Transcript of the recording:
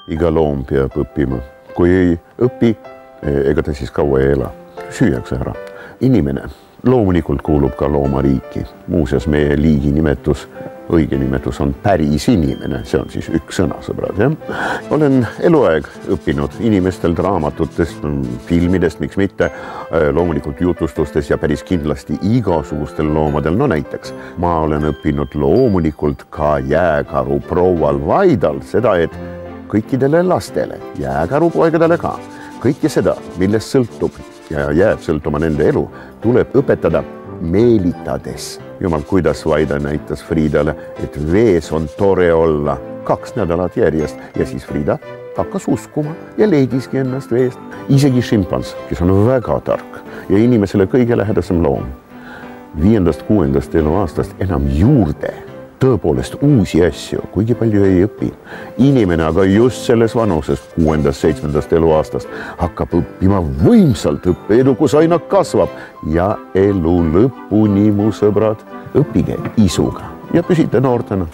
Iga loom peab õppima. Kui ei õpi, ega ta siis kaua ei ela. Süüakse ära. Inimene loomulikult kuulub ka loomariiki. Muuseas, meie liigi nimetus, õige nimetus on päris inimene. See on siis üks sõna, sõbrad. Ja? Olen eluaeg õppinud inimestelt, raamatutest, filmidest, miks mitte, loomulikult jutustustest ja päris kindlasti igasugustel loomadel. No näiteks, ma olen õppinud loomulikult ka jääkaru proual Vaidal seda, et kõikidele lastele, jääkarupoegadele ka, kõike seda, millest sõltub ja jääb sõltuma nende elu, tuleb õpetada meelitades. Jumal, kuidas Vaida näitas Friidale, et vees on tore olla 2 nädalat järjest ja siis Friida hakkas uskuma ja leidiski ennast veest. Isegi šimpans, kes on väga tark ja inimesele kõige lähedasem loom. 5.–6. eluaastast enam juurde tõepoolest uusi asju, kuigi palju ei õpi. Inimene aga just selles vanusest 6.–7. eluaastast hakkab õppima võimsalt, õppeedukus aina kasvab ja elu lõpuni, mu sõbrad, õppige isuga ja püsite noortena.